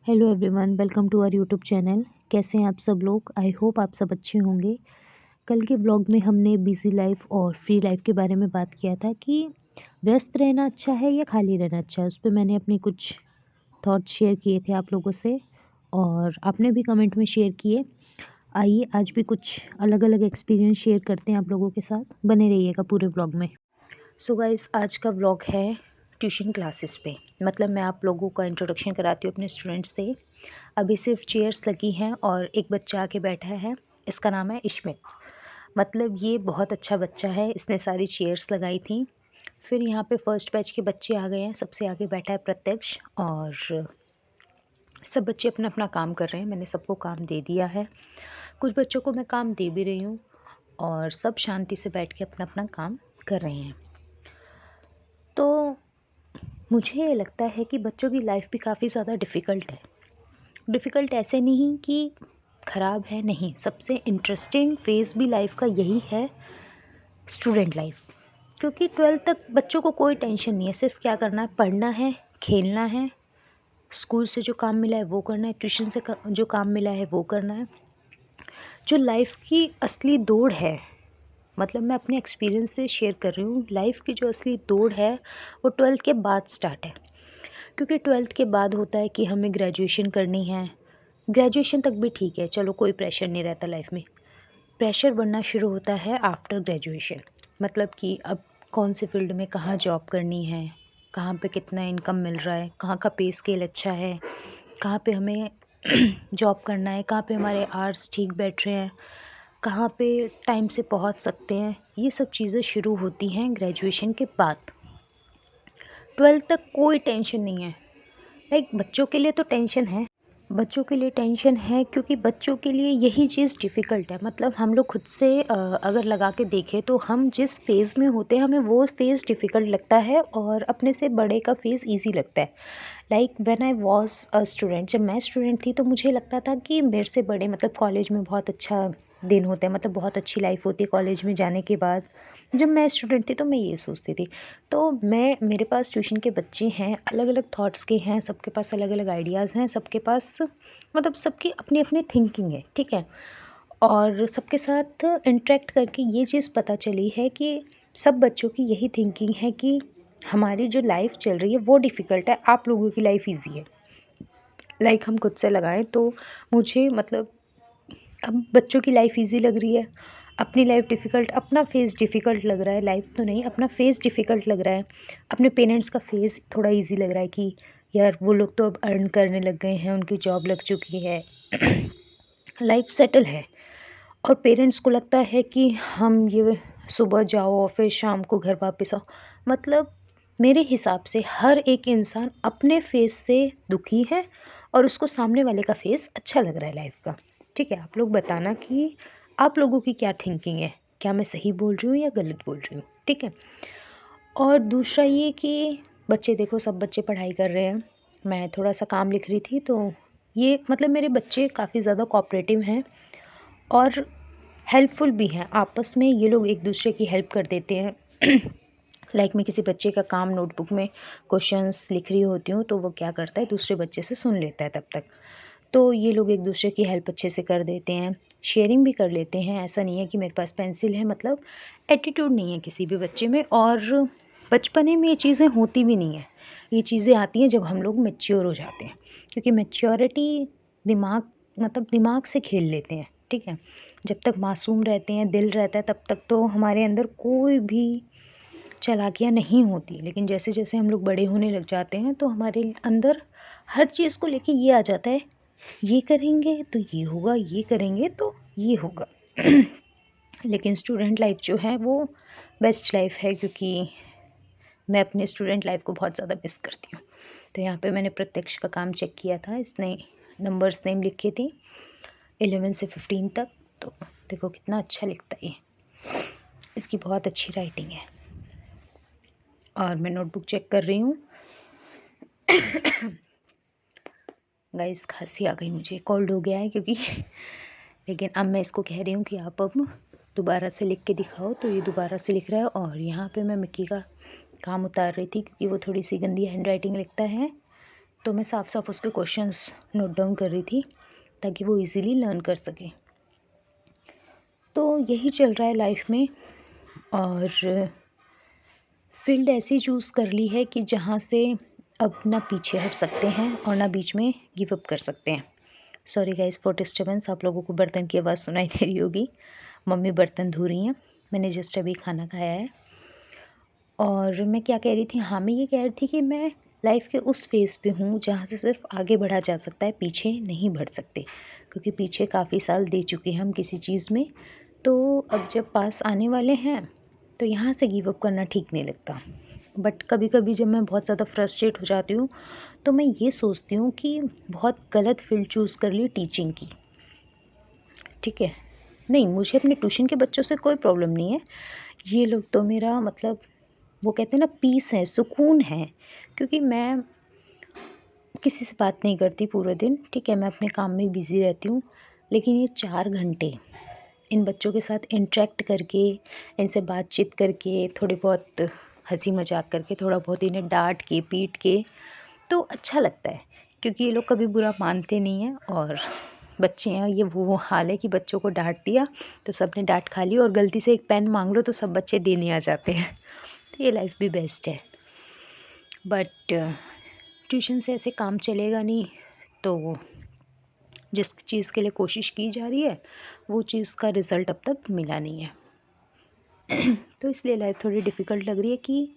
Hello everyone, welcome to our YouTube channel. कैसे हैं आप सब लोग? आई होप आप सब अच्छे होंगे। कल के ब्लॉग में हमने बिज़ी लाइफ और फ्री लाइफ के बारे में बात किया था कि व्यस्त रहना अच्छा है या खाली रहना अच्छा है। उस पे मैंने अपने कुछ थॉट्स शेयर किए थे आप लोगों से और आपने भी कमेंट में शेयर किए। आइए आज भी कुछ अलग अलग एक्सपीरियंस शेयर करते हैं आप लोगों के साथ। बने रहिएगा पूरे ब्लॉग में। सो गाइस, आज का व्लॉग है ट्यूशन क्लासेस पे। मतलब मैं आप लोगों का इंट्रोडक्शन कराती हूँ अपने स्टूडेंट्स से। अभी सिर्फ चेयर्स लगी हैं और एक बच्चा आके बैठा है। इसका नाम है इश्मित। मतलब ये बहुत अच्छा बच्चा है, इसने सारी चेयर्स लगाई थी। फिर यहाँ पे फर्स्ट बैच के बच्चे आ गए हैं। सबसे आगे बैठा है प्रत्यक्ष और सब बच्चे अपना अपना काम कर रहे हैं। मैंने सबको काम दे दिया है। कुछ बच्चों को मैं काम दे भी रही हूँ और सब शांति से बैठ के अपना अपना काम कर रहे हैं। तो मुझे ये लगता है कि बच्चों की लाइफ भी काफ़ी ज़्यादा डिफ़िकल्ट है। डिफ़िकल्ट ऐसे नहीं कि ख़राब है, नहीं, सबसे इंटरेस्टिंग फ़ेज़ भी लाइफ का यही है, स्टूडेंट लाइफ। क्योंकि 12th तक बच्चों को कोई टेंशन नहीं है। सिर्फ क्या करना है, पढ़ना है, खेलना है, स्कूल से जो काम मिला है वो करना है, ट्यूशन से जो काम मिला है वो करना है। जो लाइफ की असली दौड़ है, मतलब मैं अपने एक्सपीरियंस से शेयर कर रही हूँ, लाइफ की जो असली दौड़ है वो 12th के बाद स्टार्ट है। क्योंकि 12th के बाद होता है कि हमें ग्रेजुएशन करनी है। ग्रेजुएशन तक भी ठीक है, चलो कोई प्रेशर नहीं रहता लाइफ में। प्रेशर बनना शुरू होता है आफ्टर ग्रेजुएशन। मतलब कि अब कौन से फील्ड में कहाँ जॉब करनी है, कहाँ पे कितना इनकम मिल रहा है, कहाँ का पे स्केल अच्छा है, कहाँ पे हमें जॉब करना है, कहाँ पे हमारे आवर्स ठीक बैठ रहे हैं, कहाँ पे टाइम से पहुंच सकते हैं। ये सब चीज़ें शुरू होती हैं ग्रेजुएशन के बाद। 12th तक कोई टेंशन नहीं है। लाइक बच्चों के लिए तो टेंशन है। बच्चों के लिए टेंशन है क्योंकि बच्चों के लिए यही चीज़ डिफ़िकल्ट है। मतलब हम लोग खुद से अगर लगा के देखें तो हम जिस फ़ेज़ में होते हैं हमें वो फ़ेज़ डिफ़िकल्ट लगता है और अपने से बड़े का फ़ेज़ ईज़ी लगता है। Like when I was a student, जब मैं स्टूडेंट थी तो मुझे लगता था कि मेरे से बड़े, मतलब कॉलेज में बहुत अच्छा दिन होता है, मतलब बहुत अच्छी लाइफ होती है कॉलेज में जाने के बाद। जब मैं स्टूडेंट थी तो मैं ये सोचती थी। तो मेरे पास ट्यूशन के बच्चे हैं, अलग अलग थॉट्स के हैं, सबके पास अलग अलग आइडियाज़ हैं, सबके पास मतलब सबकी अपनी अपनी थिंकिंग है, ठीक है। और सबके साथ इंटरेक्ट करके ये चीज़ पता चली है कि सब बच्चों की यही थिंकिंग है कि हमारी जो लाइफ चल रही है वो डिफ़िकल्ट है, आप लोगों की लाइफ ईजी है। लाइक हम खुद से लगाएं तो मुझे, मतलब अब बच्चों की लाइफ इजी लग रही है, अपनी लाइफ डिफ़िकल्ट, अपना फेस डिफ़िकल्ट लग रहा है। लाइफ तो नहीं, अपना फेस डिफ़िकल्ट लग रहा है। अपने पेरेंट्स का फेस थोड़ा इजी लग रहा है कि यार वो लोग तो अब अर्न करने लग गए हैं, उनकी जॉब लग चुकी है, लाइफ सेटल है। और पेरेंट्स को लगता है कि हम ये सुबह जाओ और फिर शाम को घर वापस आओ। मतलब मेरे हिसाब से हर एक इंसान अपने फेस से दुखी है और उसको सामने वाले का फेस अच्छा लग रहा है लाइफ का। ठीक है, आप लोग बताना कि आप लोगों की क्या थिंकिंग है, क्या मैं सही बोल रही हूँ या गलत बोल रही हूँ, ठीक है। और दूसरा ये कि बच्चे देखो, सब बच्चे पढ़ाई कर रहे हैं, मैं थोड़ा सा काम लिख रही थी। तो ये मतलब मेरे बच्चे काफ़ी ज़्यादा कोऑपरेटिव हैं और हेल्पफुल भी हैं। आपस में ये लोग एक दूसरे की हेल्प कर देते हैं। लाइक मैं किसी बच्चे का काम नोटबुक में क्वेश्चंस लिख रही होती हूँ तो वो क्या करता है, दूसरे बच्चे से सुन लेता है तब तक। तो ये लोग एक दूसरे की हेल्प अच्छे से कर देते हैं, शेयरिंग भी कर लेते हैं। ऐसा नहीं है कि मेरे पास पेंसिल है, मतलब एटीट्यूड नहीं है किसी भी बच्चे में। और बचपने में ये चीज़ें होती भी नहीं है, ये चीज़ें आती हैं जब हम लोग मैच्योर हो जाते हैं। क्योंकि मैच्योरिटी दिमाग, मतलब दिमाग से खेल लेते हैं, ठीक है। जब तक मासूम रहते हैं, दिल रहता है, तब तक तो हमारे अंदर कोई भी चालाकियाँ नहीं होती। लेकिन जैसे जैसे हम लोग बड़े होने लग जाते हैं तो हमारे अंदर हर चीज़ को लेके ये आ जाता है, ये करेंगे तो ये होगा, ये करेंगे तो ये होगा। लेकिन स्टूडेंट लाइफ जो है वो बेस्ट लाइफ है, क्योंकि मैं अपने स्टूडेंट लाइफ को बहुत ज़्यादा मिस करती हूँ। तो यहाँ पे मैंने प्रत्यक्ष का काम चेक किया था, इसने नंबर्स नेम लिखे थे 11 से 15 तक। तो देखो कितना अच्छा लिखता है ये, इसकी बहुत अच्छी राइटिंग है। और मैं नोटबुक चेक कर रही हूँ। गाइस, खांसी आ गई मुझे, कोल्ड हो गया है क्योंकि लेकिन अब मैं इसको कह रही हूँ कि आप अब दोबारा से लिख के दिखाओ। तो ये दोबारा से लिख रहा है। और यहाँ पे मैं मिक्की का काम उतार रही थी क्योंकि वो थोड़ी सी गंदी हैंड राइटिंग लिखता है। तो मैं साफ साफ उसके क्वेश्चंस नोट डाउन कर रही थी ताकि वो इजीली लर्न कर सके। तो यही चल रहा है लाइफ में, और फील्ड ऐसी चूज़ कर ली है कि जहाँ से अब ना पीछे हट सकते हैं और ना बीच में गिव अप कर सकते हैं। सॉरी गाइस फॉर डिस्टर्बेंस, आप लोगों को बर्तन की आवाज़ सुनाई दे रही होगी। मम्मी बर्तन धो रही हैं, मैंने जस्ट अभी खाना खाया है। और मैं क्या कह रही थी, हाँ मैं ये कह रही थी कि मैं लाइफ के उस फेज़ पे हूँ जहाँ से सिर्फ आगे बढ़ा जा सकता है, पीछे नहीं बढ़ सकते, क्योंकि पीछे काफ़ी साल दे चुके हैं हम किसी चीज़ में। तो अब जब पास आने वाले हैं तो यहाँ से गिव अप करना ठीक नहीं लगता। बट कभी कभी जब मैं बहुत ज़्यादा फ्रस्ट्रेट हो जाती हूँ तो मैं ये सोचती हूँ कि बहुत गलत फील्ड चूज़ कर ली टीचिंग की। ठीक है, नहीं मुझे अपने ट्यूशन के बच्चों से कोई प्रॉब्लम नहीं है, ये लोग तो मेरा मतलब वो कहते हैं ना पीस है, सुकून है। क्योंकि मैं किसी से बात नहीं करती पूरे दिन, ठीक है, मैं अपने काम में बिज़ी रहती हूँ। लेकिन ये 4 घंटे इन बच्चों के साथ इंटरेक्ट करके, इनसे बातचीत करके, थोड़ी बहुत हंसी मजाक करके, थोड़ा बहुत इन्हें डांट के पीट के, तो अच्छा लगता है। क्योंकि ये लोग कभी बुरा मानते नहीं हैं, और बच्चे हैं, ये वो हाल है कि बच्चों को डांट दिया तो सब ने डांट खा ली, और गलती से एक पेन मांग लो तो सब बच्चे देने आ जाते हैं। तो ये लाइफ भी बेस्ट है। बट ट्यूशन से ऐसे काम चलेगा नहीं। तो जिस चीज़ के लिए कोशिश की जा रही है वो चीज़ का रिज़ल्ट अब तक मिला नहीं है। तो इसलिए लाइफ थोड़ी डिफ़िकल्ट लग रही है कि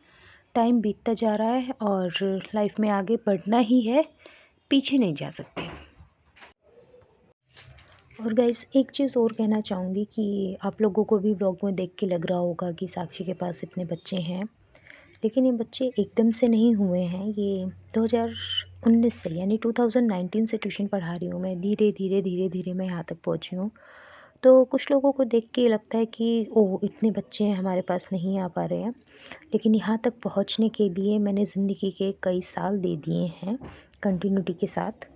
टाइम बीतता जा रहा है और लाइफ में आगे बढ़ना ही है, पीछे नहीं जा सकते। और गाइस एक चीज़ और कहना चाहूँगी कि आप लोगों को भी व्लॉग में देख के लग रहा होगा कि साक्षी के पास इतने बच्चे हैं, लेकिन ये बच्चे एकदम से नहीं हुए हैं। ये 2019 से यानी 2019 से ट्यूशन पढ़ा रही हूँ मैं, धीरे धीरे धीरे धीरे मैं यहाँ तक पहुँची हूँ। तो कुछ लोगों को देख के लगता है कि ओह इतने बच्चे हैं हमारे पास नहीं आ पा रहे हैं, लेकिन यहाँ तक पहुँचने के लिए मैंने ज़िंदगी के कई साल दे दिए हैं कंटिन्यूटी के साथ।